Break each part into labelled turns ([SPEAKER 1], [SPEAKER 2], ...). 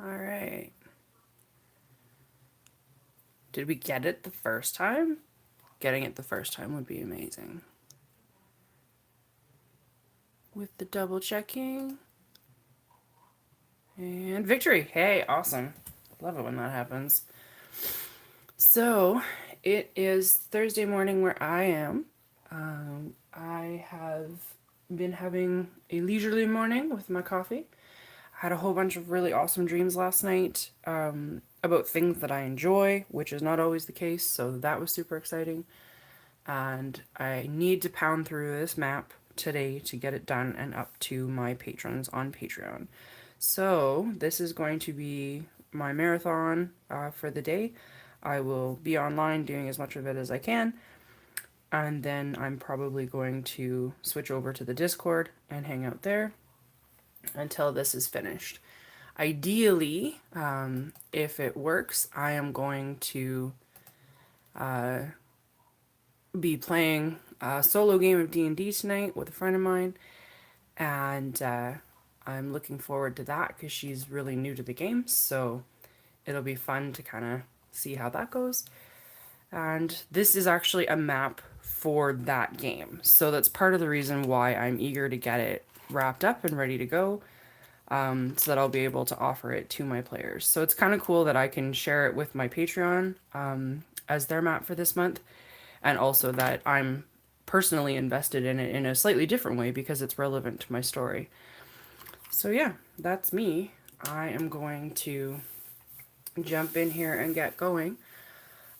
[SPEAKER 1] Alright. Did we get it the first time? Getting it the first time would be amazing. With the double checking. And victory! Hey, awesome. Love it when that happens. So, it is Thursday morning where I am. I have been having a leisurely morning with my coffee. I had a whole bunch of really awesome dreams last night about things that I enjoy, which is not always the case, so that was super exciting. And I need to pound through this map today to get it done and up to my patrons on Patreon. So this is going to be my marathon for the day. I will be online doing as much of it as I can, and then I'm probably going to switch over to the Discord and hang out there until this is finished. Ideally, if it works, I am going to be playing a solo game of D&D tonight with a friend of mine, and I'm looking forward to that because she's really new to the game, so it'll be fun to kind of see how that goes. And this is actually a map for that game, so that's part of the reason why I'm eager to get it wrapped up and ready to go, so that I'll be able to offer it to my players. So it's kind of cool that I can share it with my Patreon as their map for this month, and also that I'm personally invested in it in a slightly different way because it's relevant to my story. So yeah, that's me. I am going to jump in here and get going.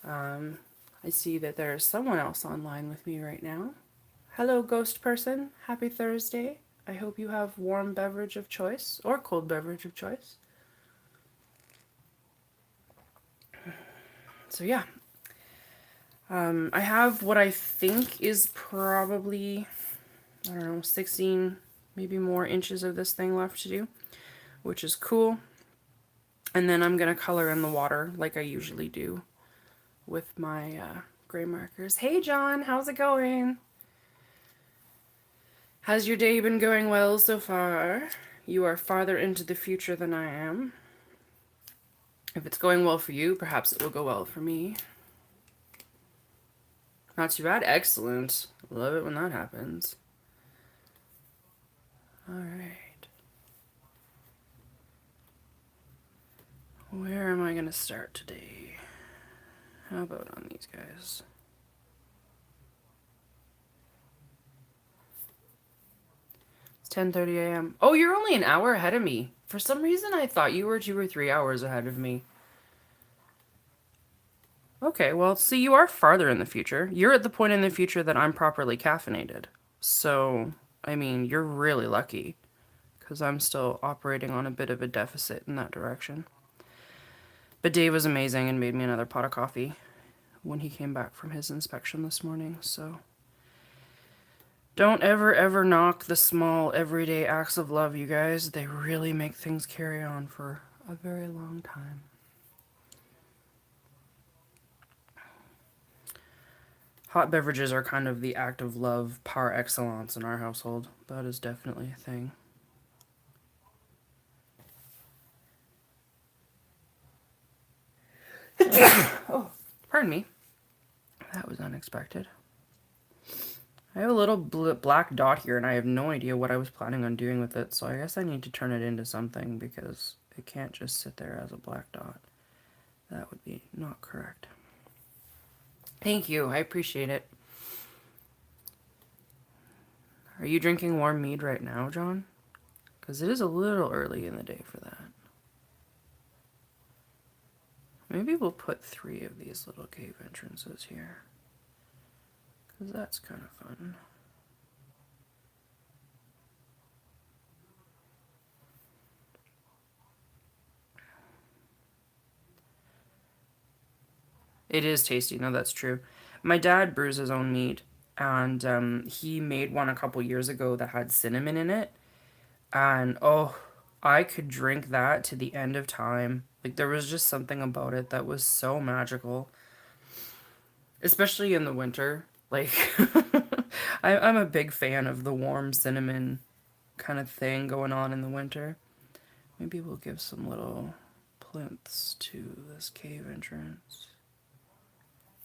[SPEAKER 1] I see that there's someone else online with me right now. Hello, ghost person. Happy Thursday. I hope you have warm beverage of choice or cold beverage of choice. So yeah, I have what I think is probably, I don't know, 16, maybe more inches of this thing left to do, which is cool. And then I'm going to color in the water like I usually do with my gray markers. Hey John, how's it going? Has your day been going well so far? You are farther into the future than I am. If it's going well for you, perhaps it will go well for me. Not too bad. Excellent. Love it when that happens. Alright. Where am I going to start today? How about on these guys? It's 10:30 a.m. Oh, you're only an hour ahead of me. For some reason, I thought you were 2 or 3 hours ahead of me. Okay, well, see, you are farther in the future. You're at the point in the future that I'm properly caffeinated. So, I mean, you're really lucky, because I'm still operating on a bit of a deficit in that direction. But Dave was amazing and made me another pot of coffee when he came back from his inspection this morning, so... Don't ever knock the small, everyday acts of love, you guys. They really make things carry on for a very long time. Hot beverages are kind of the act of love par excellence in our household. That is definitely a thing. Oh, pardon me. That was unexpected. I have a little black dot here and I have no idea what I was planning on doing with it, so I guess I need to turn it into something because it can't just sit there as a black dot. That would be not correct. Thank you, I appreciate it. Are you drinking warm mead right now, John? Because it is a little early in the day for that. Maybe we'll put 3 of these little cave entrances here. Because that's kind of fun. It is tasty, no, that's true. My dad brews his own mead, and he made one a couple years ago that had cinnamon in it. And oh, I could drink that to the end of time. Like, there was just something about it that was so magical. Especially in the winter. Like, I'm a big fan of the warm cinnamon kind of thing going on in the winter. Maybe we'll give some little plinths to this cave entrance.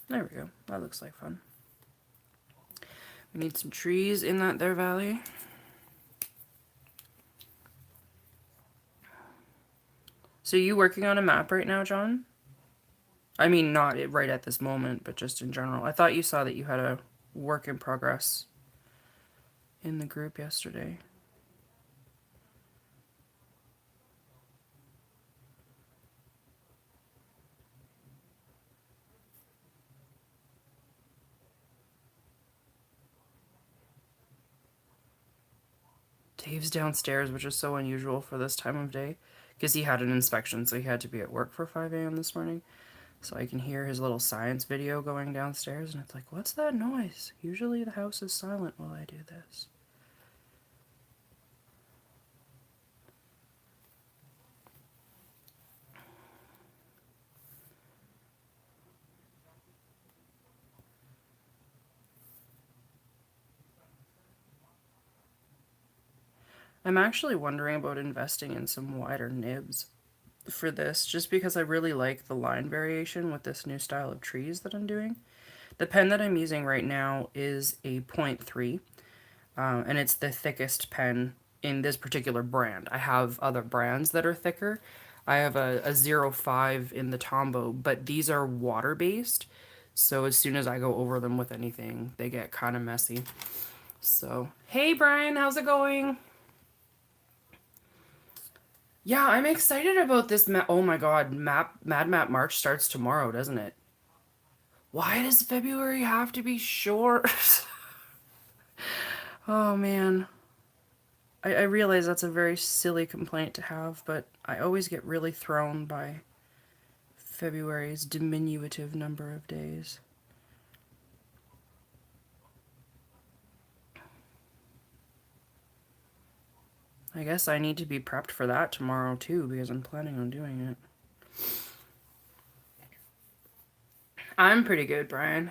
[SPEAKER 1] There we go. That looks like fun. We need some trees in that there valley. So you working on a map right now, John? I mean, not right at this moment, but just in general. I thought you saw that you had a work in progress in the group yesterday. Dave's downstairs, which is so unusual for this time of day, because he had an inspection, so he had to be at work for 5 a.m. this morning. So I can hear his little science video going downstairs, and it's like, what's that noise? Usually the house is silent while I do this. I'm actually wondering about investing in some wider nibs for this, just because I really like the line variation with this new style of trees that I'm doing. The pen that I'm using right now is a 0.3, and it's the thickest pen in this particular brand. I have other brands that are thicker. I have a 0.5 in the Tombow, but these are water-based, so as soon as I go over them with anything, they get kind of messy. So, hey Brian, how's it going? Yeah, I'm excited about this map. Oh my god, Mad Map March starts tomorrow, doesn't it? Why does February have to be short? Oh man. I realize that's a very silly complaint to have, but I always get really thrown by February's diminutive number of days. I guess I need to be prepped for that tomorrow too, because I'm planning on doing it. I'm pretty good, Brian.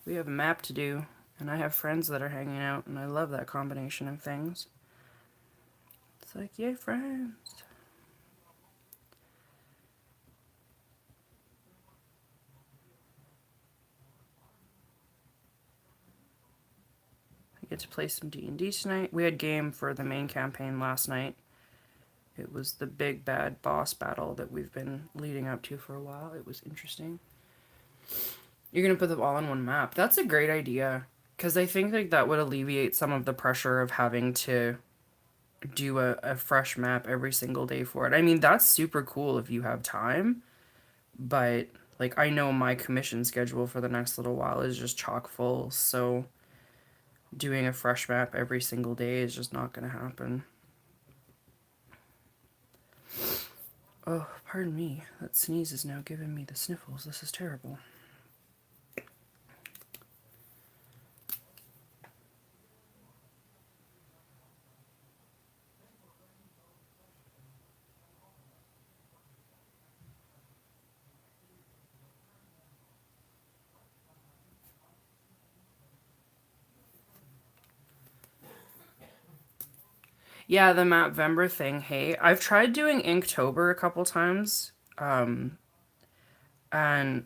[SPEAKER 1] We have a map to do, and I have friends that are hanging out, and I love that combination of things. It's like, yay, friends. I get to play some D&D tonight. We had game for the main campaign last night. It was the big bad boss battle that we've been leading up to for a while. It was interesting. You're gonna put them all on one map. That's a great idea, because I think like that would alleviate some of the pressure of having to do a fresh map every single day for it. I mean, that's super cool if you have time, but like I know my commission schedule for the next little while is just chock full, so doing a fresh map every single day is just not gonna happen. Oh, pardon me. That sneeze is now giving me the sniffles. This is terrible. Yeah, the Mapvember thing. Hey, I've tried doing Inktober a couple times, and I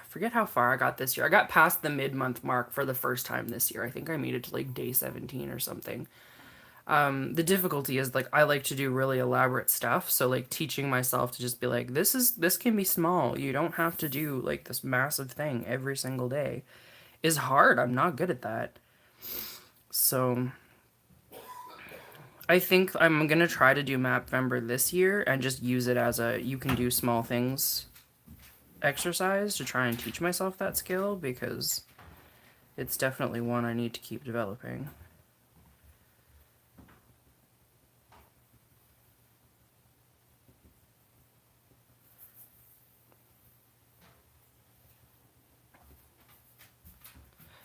[SPEAKER 1] forget how far I got this year. I got past the mid-month mark for the first time this year. I think I made it to like day 17 or something. The difficulty is like I like to do really elaborate stuff, so like teaching myself to just be like, this can be small. You don't have to do like this massive thing every single day is hard. I'm not good at that. So I think I'm gonna try to do Mapvember this year and just use it as a you can do small things exercise to try and teach myself that skill, because it's definitely one I need to keep developing.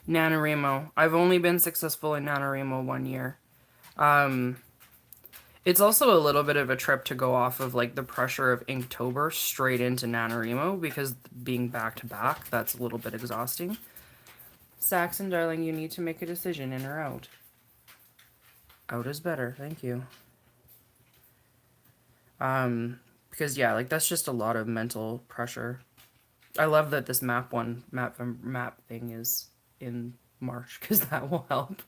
[SPEAKER 1] NaNoWriMo. I've only been successful in NaNoWriMo 1 year. It's also a little bit of a trip to go off of like the pressure of Inktober straight into NaNoWriMo, because being back to back, that's a little bit exhausting. Saxon, darling, you need to make a decision, in or out. Out is better, thank you. Because yeah, like that's just a lot of mental pressure. I love that this map thing is in March because that will help.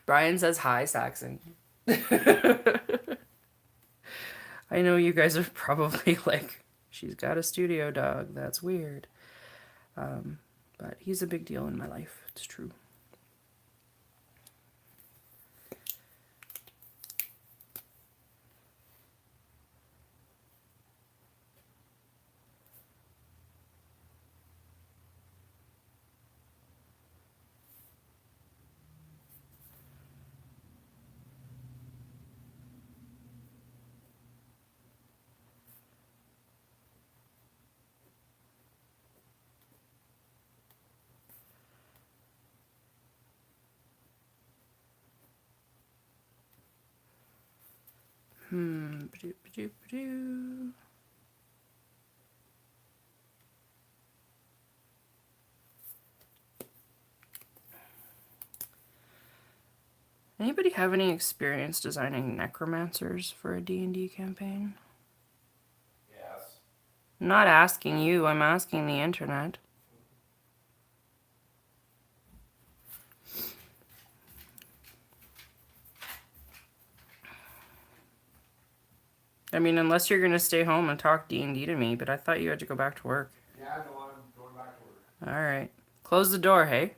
[SPEAKER 1] Brian says hi, Saxon. I know you guys are probably like, she's got a studio dog. That's weird. But he's a big deal in my life. It's true. Ba-doo, ba-doo, ba-doo. Anybody have any experience designing necromancers for a D&D campaign?
[SPEAKER 2] Yes.
[SPEAKER 1] I'm not asking you, I'm asking the internet. I mean, unless you're gonna stay home and talk D&D to me, but I thought you had to go back to work.
[SPEAKER 2] Yeah, no, I'm going back to work.
[SPEAKER 1] Alright. Close the door, hey?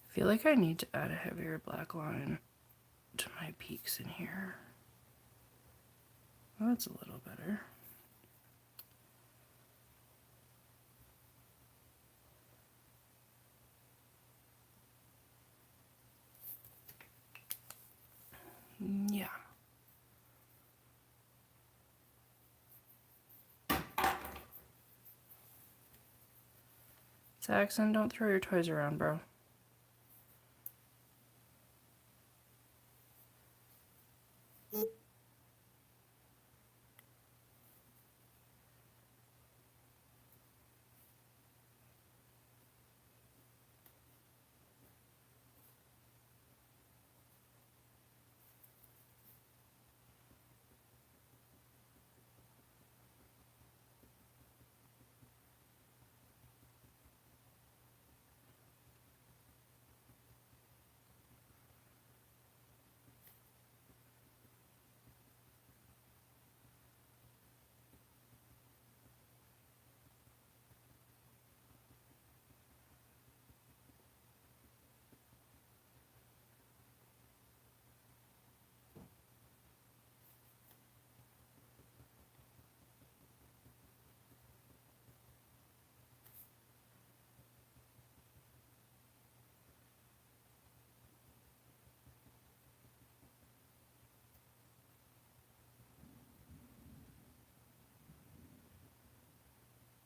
[SPEAKER 1] I feel like I need to add a heavier black line to my peaks in here. Oh, that's a little better. Yeah. Saxon, don't throw your toys around, bro.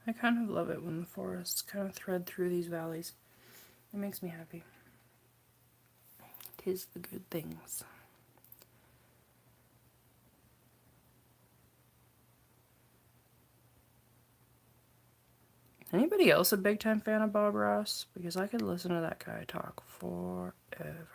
[SPEAKER 1] I kind of love it when the forests kind of thread through these valleys. It makes me happy. 'Tis the good things. Anybody else a big time fan of Bob Ross? Because I could listen to that guy talk forever.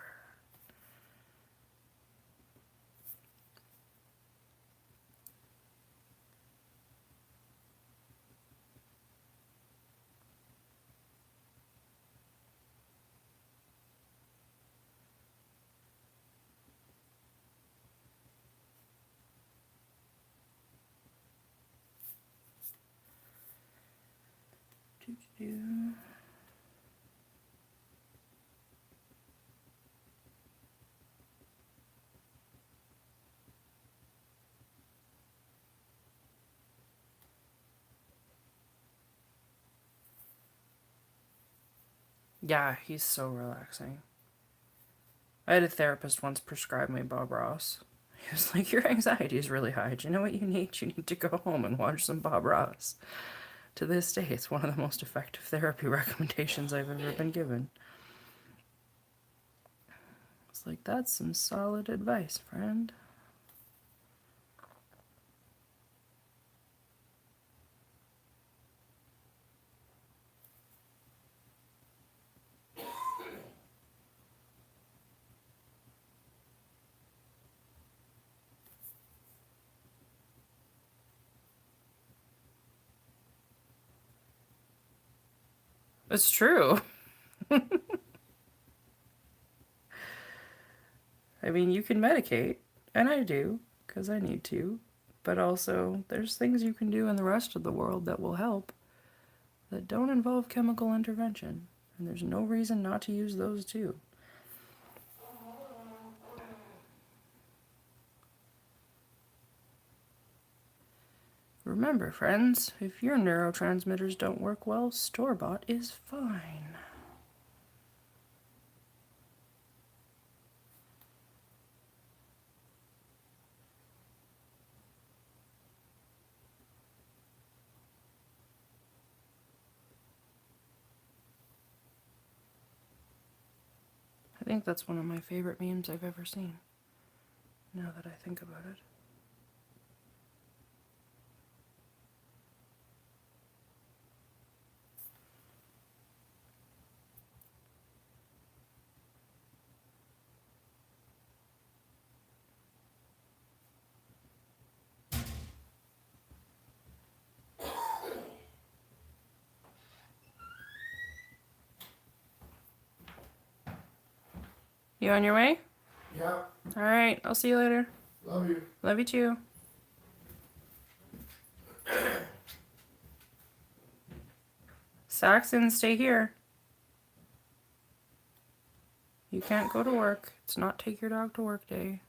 [SPEAKER 1] Doo-doo-doo. Yeah, he's so relaxing. I had a therapist once prescribe me Bob Ross. He was like, your anxiety is really high. Do you know what you need? You need to go home and watch some Bob Ross. To this day, it's one of the most effective therapy recommendations I've ever been given. It's like, that's some solid advice, friend. It's true. I mean, you can medicate, and I do, because I need to. But also, there's things you can do in the rest of the world that will help that don't involve chemical intervention. And there's no reason not to use those too. Remember, friends, if your neurotransmitters don't work well, store-bought is fine. I think that's one of my favorite memes I've ever seen, now that I think about it. You on your way?
[SPEAKER 2] Yeah,
[SPEAKER 1] Alright, I'll see you later.
[SPEAKER 2] love you.
[SPEAKER 1] Love you too. Saxon, stay here. You can't go to work. It's not take your dog to work day.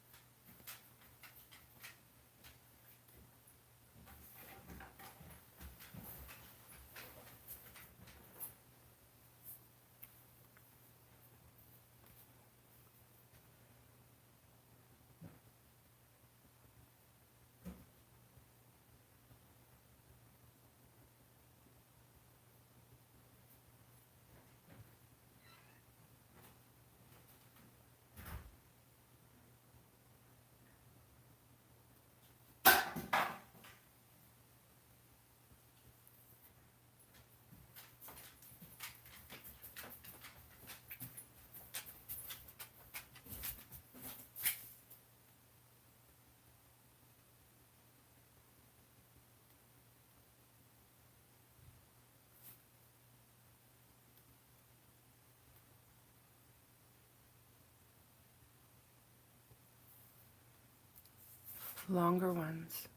[SPEAKER 1] Longer ones.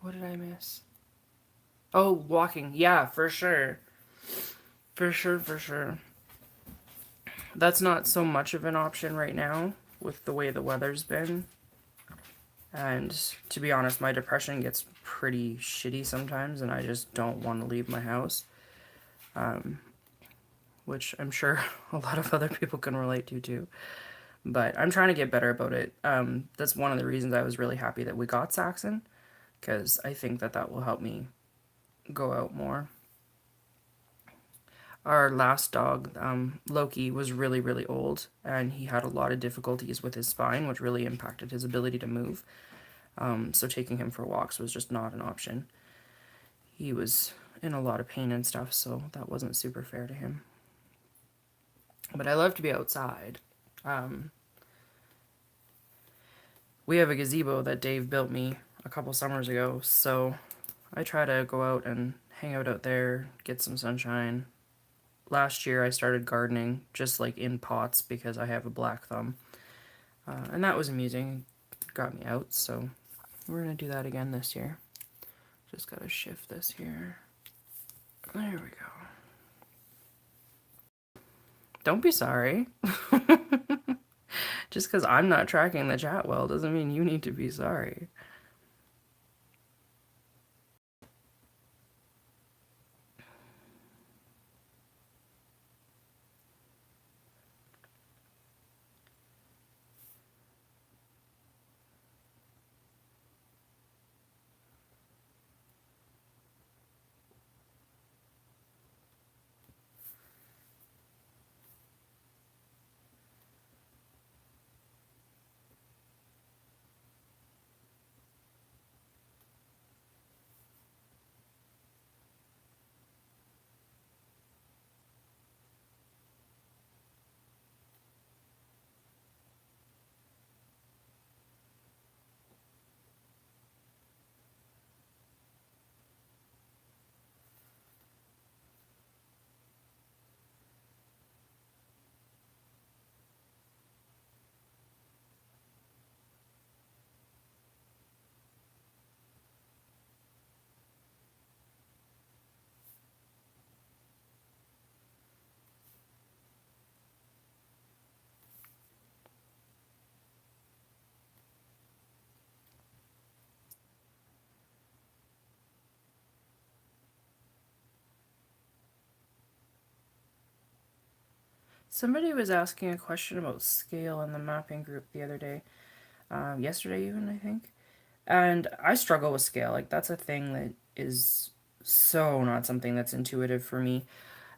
[SPEAKER 1] What did I miss? Oh, walking. Yeah, for sure. For sure, for sure. That's not so much of an option right now with the way the weather's been. And to be honest, my depression gets pretty shitty sometimes, and I just don't want to leave my house. Which I'm sure a lot of other people can relate to too. But I'm trying to get better about it. That's one of the reasons I was really happy that we got Saxon, because I think that that will help me go out more. Our last dog, Loki, was really, really old, and he had a lot of difficulties with his spine, which really impacted his ability to move. So taking him for walks was just not an option. He was in a lot of pain and stuff, so that wasn't super fair to him. But I love to be outside. We have a gazebo that Dave built me a couple summers ago, so I try to go out and hang out there, get some sunshine. Last year I started gardening, just like in pots, because I have a black thumb. And that was amusing. Got me out, so we're going to do that again this year. Just got to shift this here. There we go. Don't be sorry. Just because I'm not tracking the chat well doesn't mean you need to be sorry. Somebody was asking a question about scale in the mapping group the other day, yesterday even, I think. And I struggle with scale. Like, that's a thing that is so not something that's intuitive for me.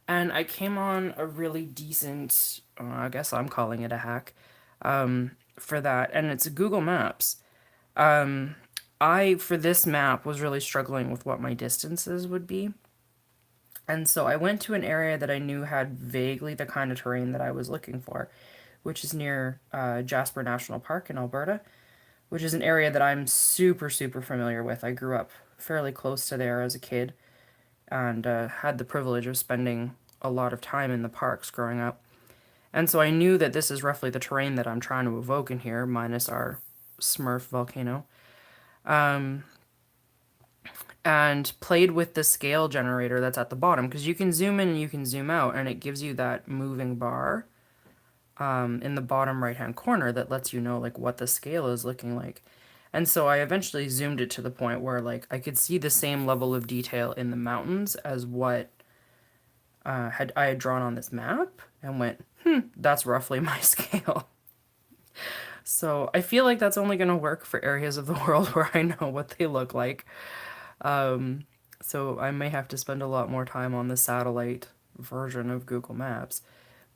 [SPEAKER 1] And I came on a really decent, I guess I'm calling it a hack, for that. And it's Google Maps. Um, for this map, was really struggling with what my distances would be. And so I went to an area that I knew had vaguely the kind of terrain that I was looking for, which is near Jasper National Park in Alberta, which is an area that I'm super, super familiar with. I grew up fairly close to there as a kid and had the privilege of spending a lot of time in the parks growing up. And so I knew that this is roughly the terrain that I'm trying to evoke in here, minus our Smurf volcano. Um, and played with the scale generator that's at the bottom because you can zoom in and you can zoom out, and it gives you that moving bar in the bottom right hand corner that lets you know like what the scale is looking like. And so I eventually zoomed it to the point where like I could see the same level of detail in the mountains as what I had drawn on this map, and went, that's roughly my scale. So I feel like that's only going to work for areas of the world where I know what they look like. Um, so I may have to spend a lot more time on the satellite version of Google Maps.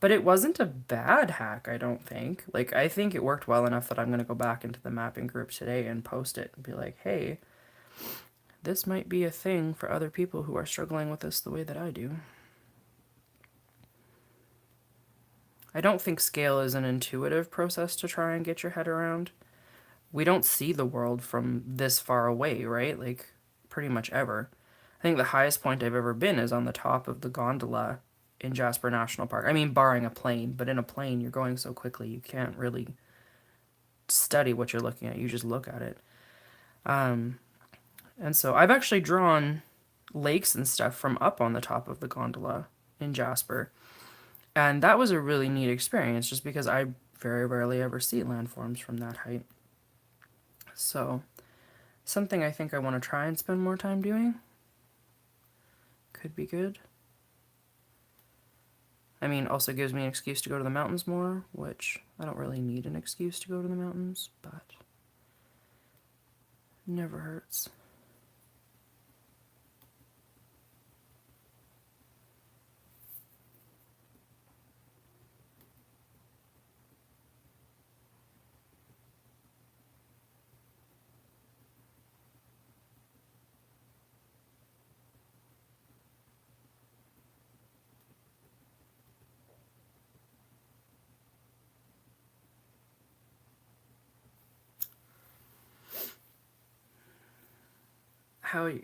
[SPEAKER 1] But it wasn't a bad hack, I don't think. Like, I think it worked well enough that I'm going to go back into the mapping group today and post it and be like, hey, this might be a thing for other people who are struggling with this the way that I do. I don't think scale is an intuitive process to try and get your head around. We don't see the world from this far away, right? Like, pretty much ever. I think the highest point I've ever been is on the top of the gondola in Jasper National Park. I mean, barring a plane, but in a plane, you're going so quickly you can't really study what you're looking at. You just look at it. And so I've actually drawn lakes and stuff from up on the top of the gondola in Jasper. And that was a really neat experience just because I very rarely ever see landforms from that height. So, something I think I want to try and spend more time doing. Could be good. I mean, also gives me an excuse to go to the mountains more, which I don't really need an excuse to go to the mountains, but never hurts.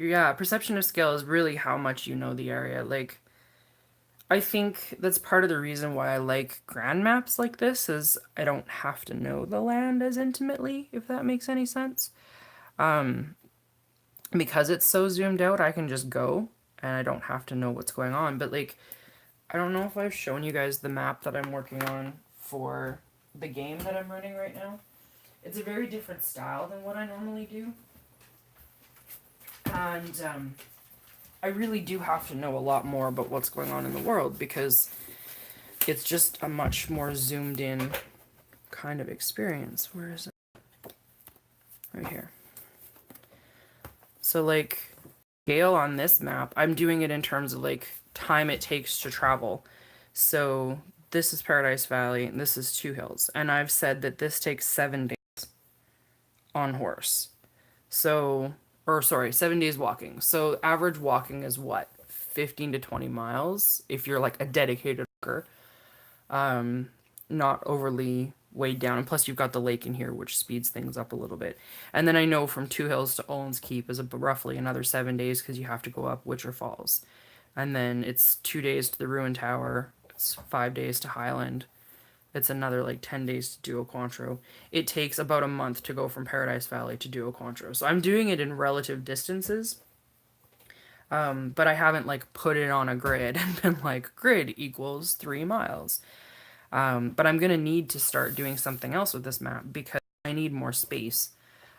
[SPEAKER 1] Yeah, perception of scale is really how much you know the area. Like, I think that's part of the reason why I like grand maps like this is I don't have to know the land as intimately, if that makes any sense. Because it's so zoomed out, I can just go and I don't have to know what's going on. But like, I don't know if I've shown you guys the map that I'm working on for the game that I'm running right now. It's a very different style than what I normally do. And I really do have to know a lot more about what's going on in the world because it's just a much more zoomed in kind of experience. Where is it? Right here. So like scale on this map, I'm doing it in terms of like time it takes to travel. So this is Paradise Valley and this is Two Hills. And I've said that this takes 7 days on horse. So, or sorry, 7 days walking. So average walking is what? 15 to 20 miles if you're like a dedicated walker. Not overly weighed down. And plus, you've got the lake in here, which speeds things up a little bit. And then I know from Two Hills to Olin's Keep is roughly another 7 days because you have to go up Witcher Falls. And then it's 2 days to the Ruin Tower. It's 5 days to Highland. It's another like 10 days to Duo Cointreau. It takes about a month to go from Paradise Valley to Duo Cointreau. So I'm doing it in relative distances. But I haven't like put it on a grid and been like, grid equals 3 miles. But I'm going to need to start doing something else with this map because I need more space.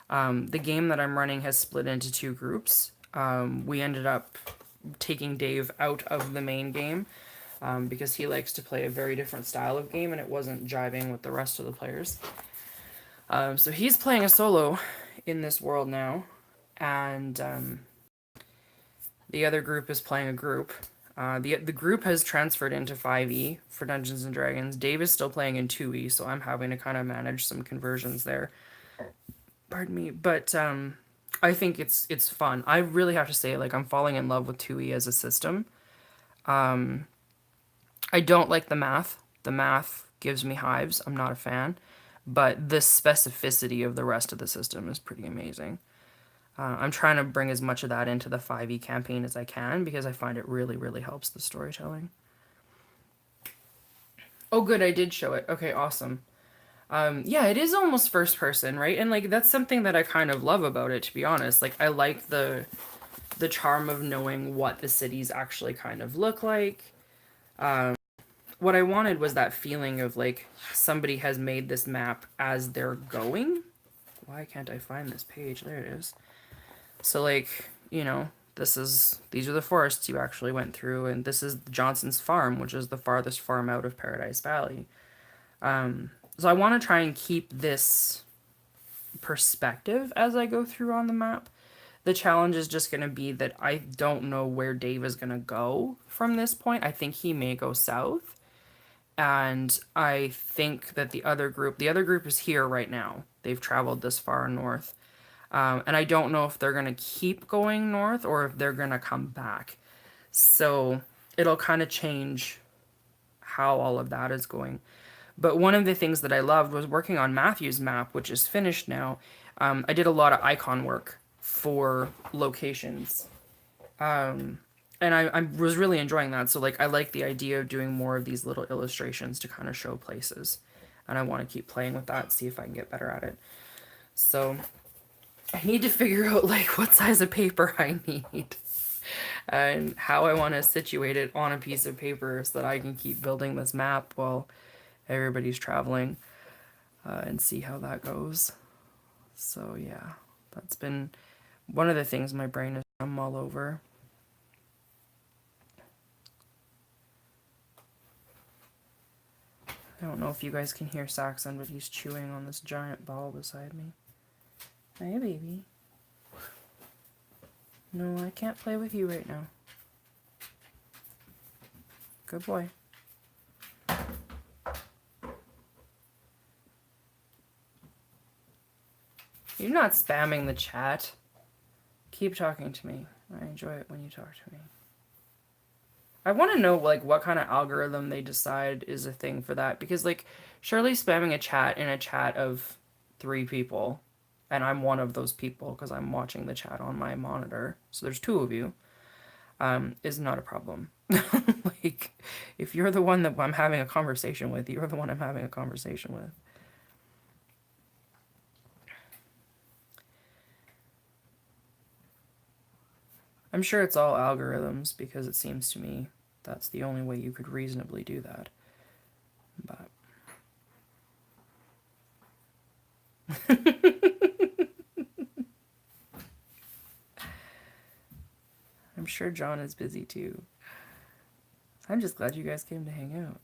[SPEAKER 1] The game that I'm running has split into two groups. We ended up taking Dave out of the main game because he likes to play a very different style of game and it wasn't jiving with the rest of the players. So he's playing a solo in this world now, and the other group is playing a group. The group has transferred into 5e for Dungeons and Dragons. Dave is still playing in 2e, so I'm having to kind of manage some conversions there. Pardon me, but I think it's fun. I really have to say, like, I'm falling in love with 2e as a system. I don't like the math. The math gives me hives. I'm not a fan, but the specificity of the rest of the system is pretty amazing. I'm trying to bring as much of that into the 5e campaign as I can because I find it really, really helps the storytelling. Oh, good, I did show it. Okay, awesome. Yeah, it is almost first person, right? And like that's something that I kind of love about it, to be honest. Like I like the charm of knowing what the cities actually kind of look like. What I wanted was that feeling of like somebody has made this map as they're going. Why can't I find this page? There it is. So like, you know, these are the forests you actually went through, and this is Johnson's farm, which is the farthest farm out of Paradise Valley. So I want to try and keep this perspective as I go through on the map. The challenge is just going to be that I don't know where Dave is going to go from this point. I think he may go south. And I think that the other group is here right now. They've traveled this far north. And I don't know if they're going to keep going north or if they're going to come back. So it'll kind of change how all of that is going. But one of the things that I loved was working on Matthew's map, which is finished now. I did a lot of icon work for locations. And I was really enjoying that. So, like, I like the idea of doing more of these little illustrations to kind of show places. And I want to keep playing with that, see if I can get better at it. So, I need to figure out, like, what size of paper I need. And how I want to situate it on a piece of paper so that I can keep building this map while everybody's traveling. And see how that goes. So, yeah. That's been one of the things my brain is all over. I don't know if you guys can hear Saxon, but he's chewing on this giant ball beside me. Hey, baby. No, I can't play with you right now. Good boy. You're not spamming the chat. Keep talking to me. I enjoy it when you talk to me. I want to know, like, what kind of algorithm they decide is a thing for that. Because, like, surely spamming a chat in a chat of 3 people, and I'm one of those people because I'm watching the chat on my monitor, so there's 2 of you, is not a problem. Like, if you're the one that I'm having a conversation with, you're the one I'm having a conversation with. I'm sure it's all algorithms because it seems to me that's the only way you could reasonably do that. But I'm sure John is busy too. I'm just glad you guys came to hang out.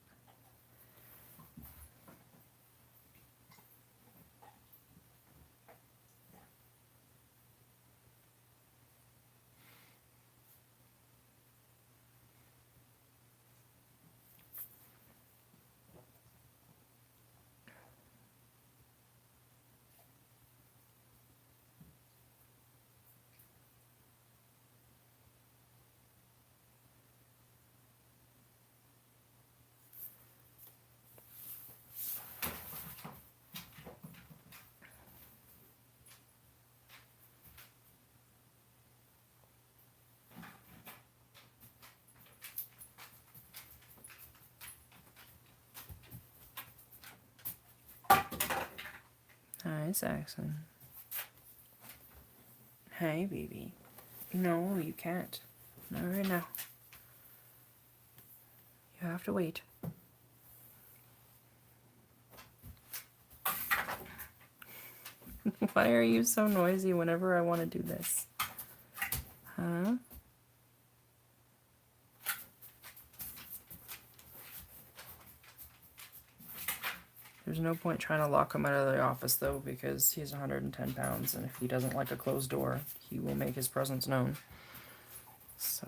[SPEAKER 1] Hi, Saxon. Hey, baby. No, you can't. Not right now. You have to wait. Why are you so noisy whenever I want to do this? Huh? There's no point trying to lock him out of the office, though, because he's 110 pounds, and if he doesn't like a closed door, he will make his presence known. So...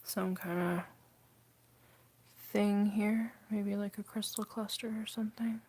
[SPEAKER 1] some kind of thing here, maybe like a crystal cluster or something.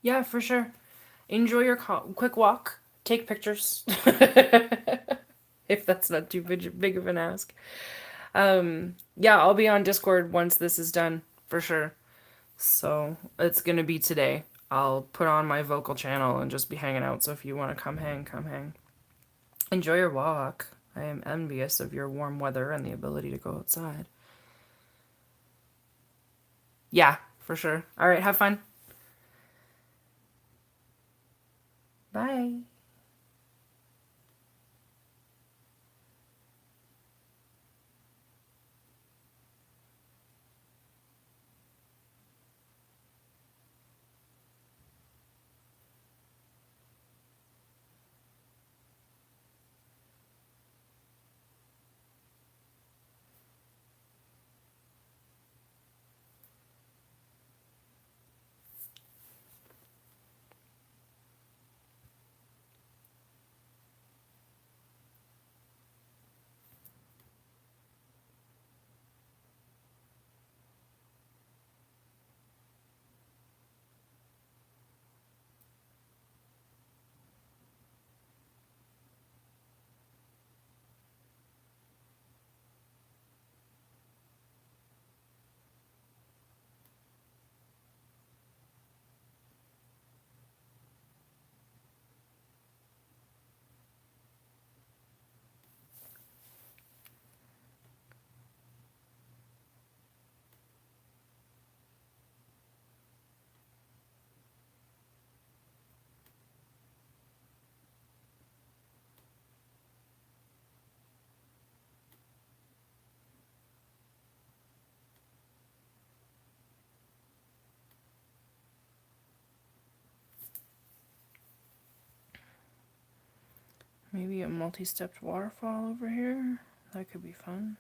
[SPEAKER 1] Yeah, for sure. Enjoy your quick walk. Take pictures. If that's not too big of an ask. Yeah, I'll be on Discord once this is done, for sure. So it's gonna be today. I'll put on my vocal channel and just be hanging out. So if you want to come hang, come hang. Enjoy your walk. I am envious of your warm weather and the ability to go outside. Yeah, for sure. All right, have fun. Bye. Maybe a multi-stepped waterfall over here. That could be fun.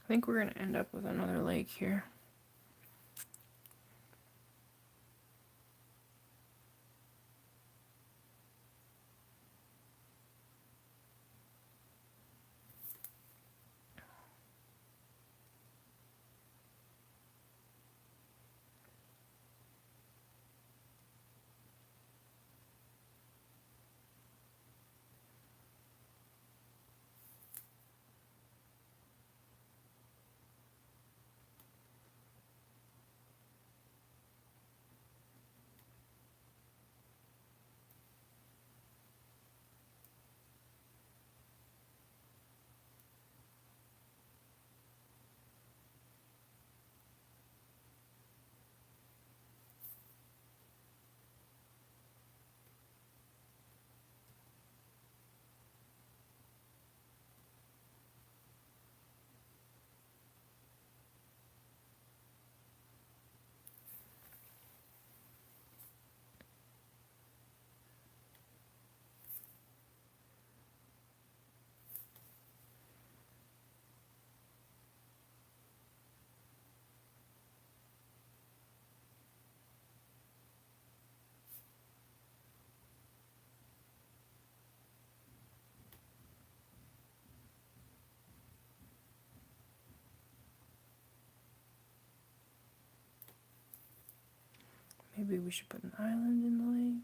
[SPEAKER 1] I think we're going to end up with another lake here. Maybe we should put an island in the lake.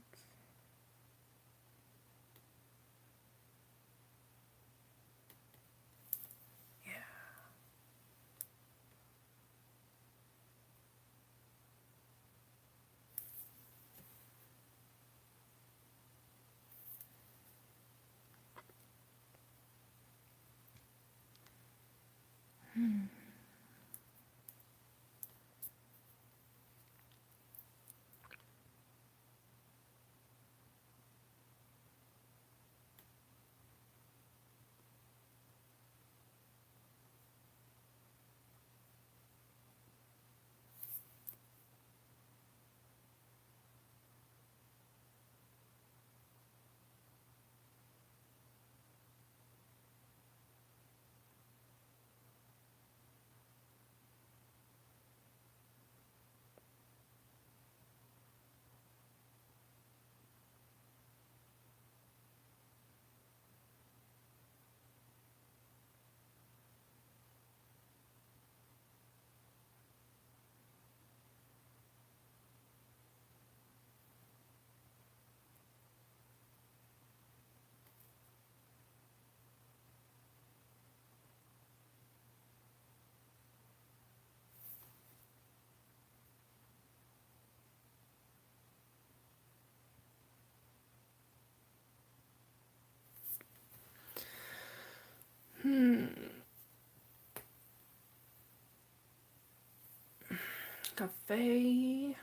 [SPEAKER 1] Cafe.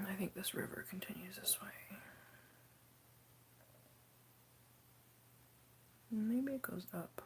[SPEAKER 1] I think this river continues this way. Maybe it goes up.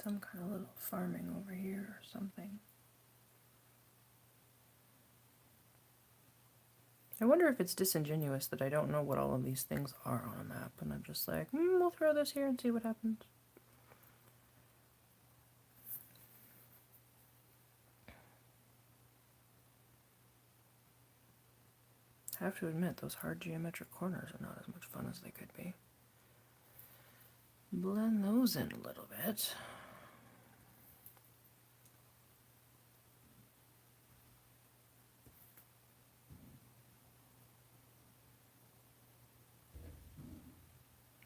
[SPEAKER 1] Some kind of little farming over here or something. I wonder if it's disingenuous that I don't know what all of these things are on a map, and I'm just like, we'll throw this here and see what happens. I have to admit, those hard geometric corners are not as much fun as they could be. Blend those in a little bit.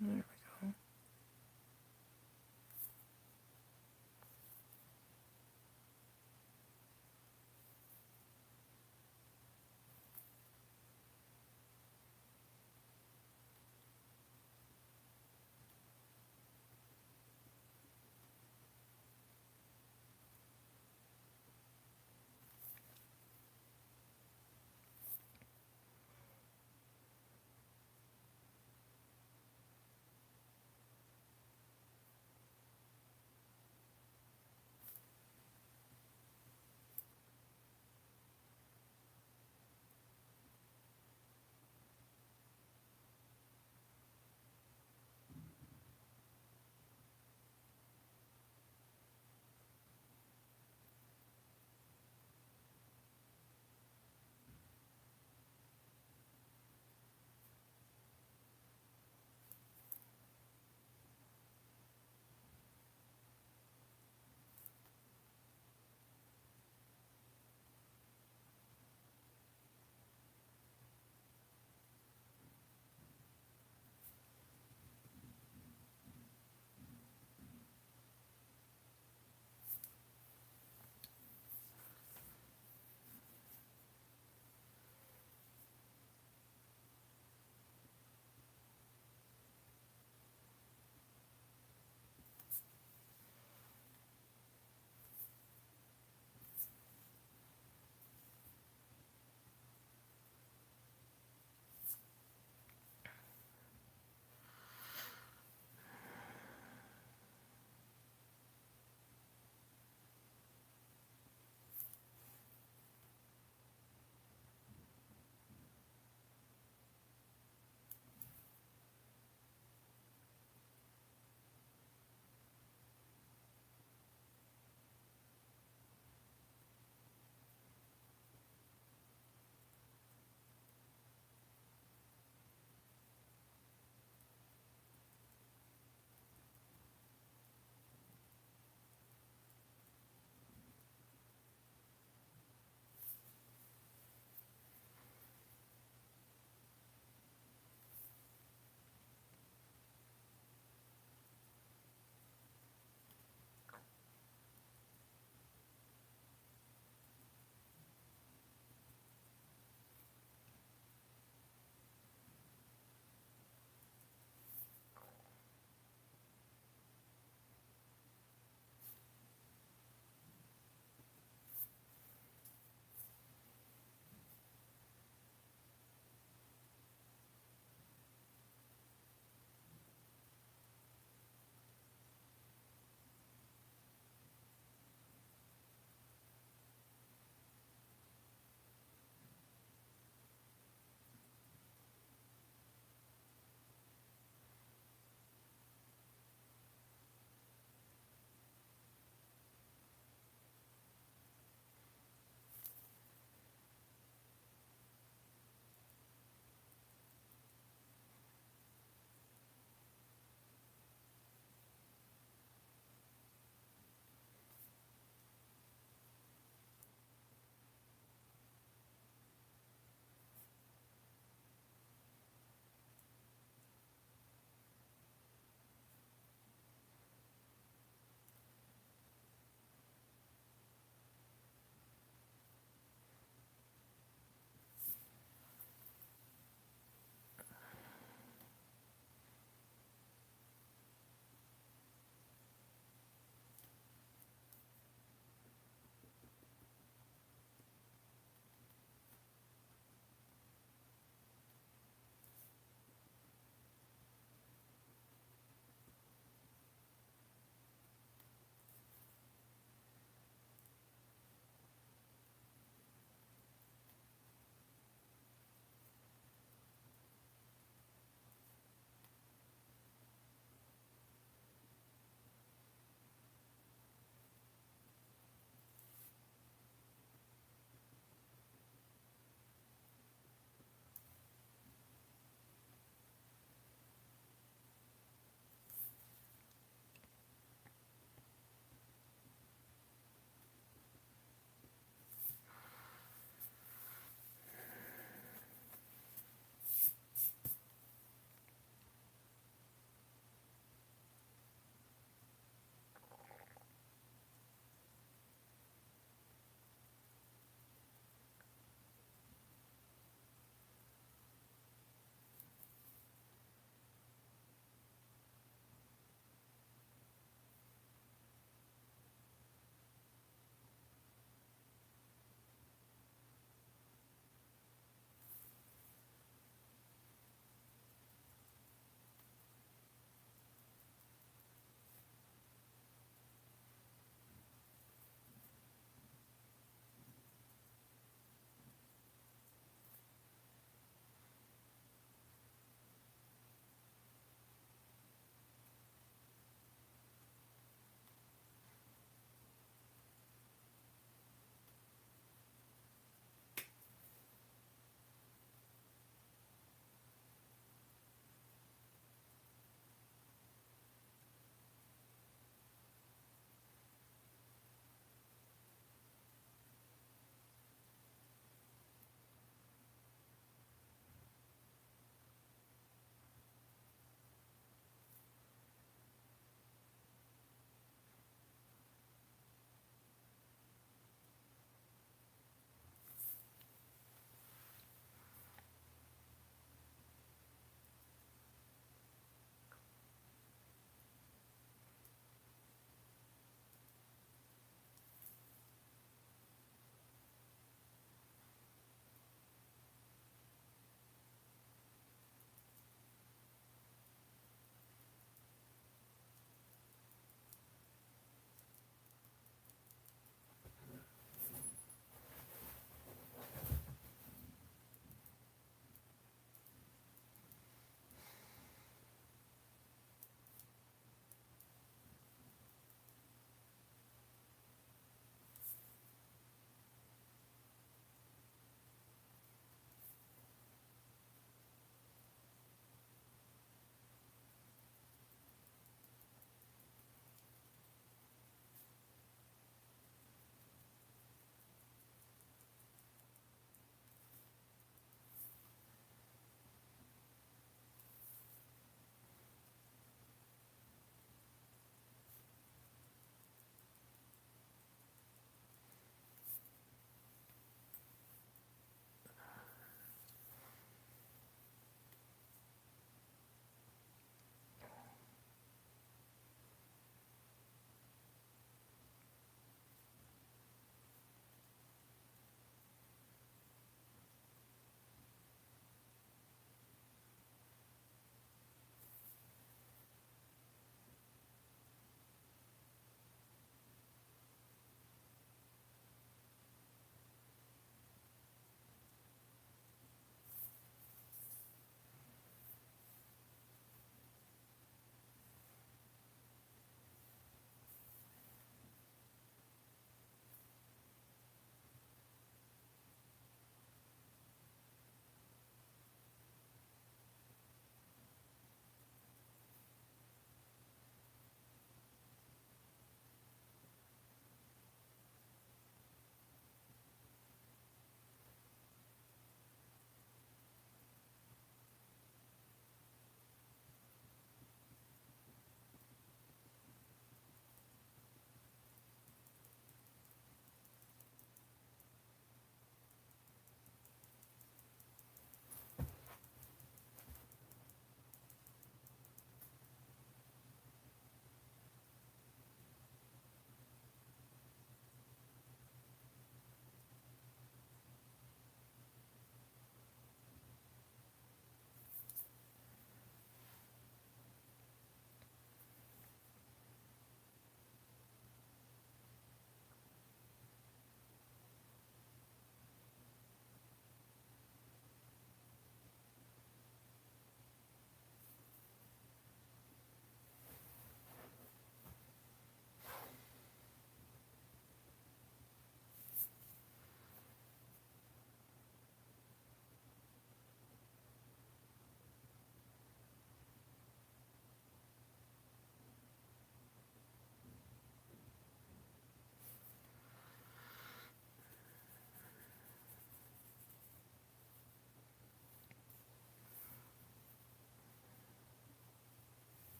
[SPEAKER 1] There we go.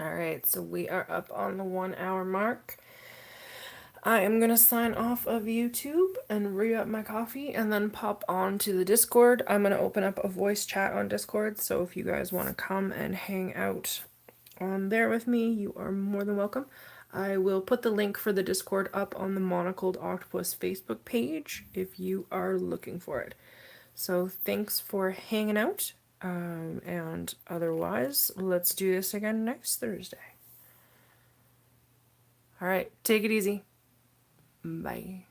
[SPEAKER 1] Alright, so we are up on the 1 hour mark. I am going to sign off of YouTube and re up my coffee and then pop on to the Discord. I'm going to open up a voice chat on Discord, so if you guys want to come and hang out on there with me, you are more than welcome. I will put the link for the Discord up on the Monocled Octopus Facebook page if you are looking for it. So thanks for hanging out, and otherwise, let's do this again next Thursday. Alright, take it easy. Bye.